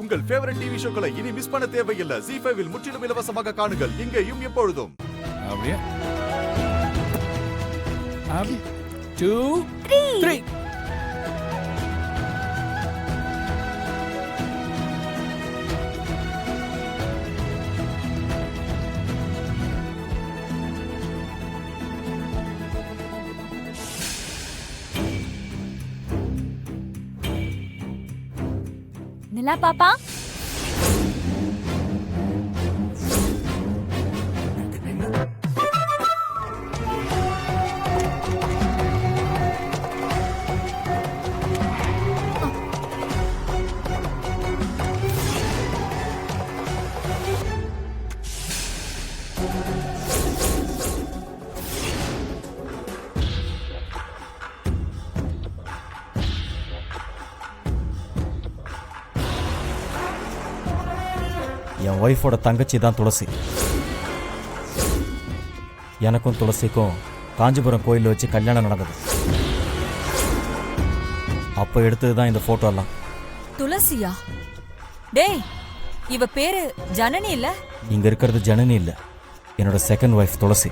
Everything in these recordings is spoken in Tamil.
உங்கள் ஃபேவரட் டிவி ஷோக்களை இனி மிஸ் பண்ண தேவையில்லை. ZEE5 இல் முற்றிலும் இலவசமாக காணுங்கள், இங்கேயும் எப்பொழுதும். அப்படியே 2 3 நிலா பாப்பா, என் ஒய்ஃபோட தங்கச்சி தான் துளசி. எனக்கும் துளசிக்கும் காஞ்சிபுரம் கோயிலில் வச்சு கல்யாணம் நடந்தது. அப்போ எடுத்தது தான் இந்த ஃபோட்டோலாம். துளசியா? டேய், இவ பேரு ஜனனி இல்ல? இங்கே இருக்கிறது ஜனனி இல்லை, என்னோட செகண்ட் ஒய்ஃப் துளசி.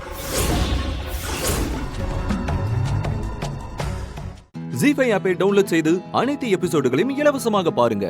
ZEE5 ஆப்பை டவுன்லோட் செய்து அனைத்து எபிசோடுகளையும் இலவசமாக பாருங்க.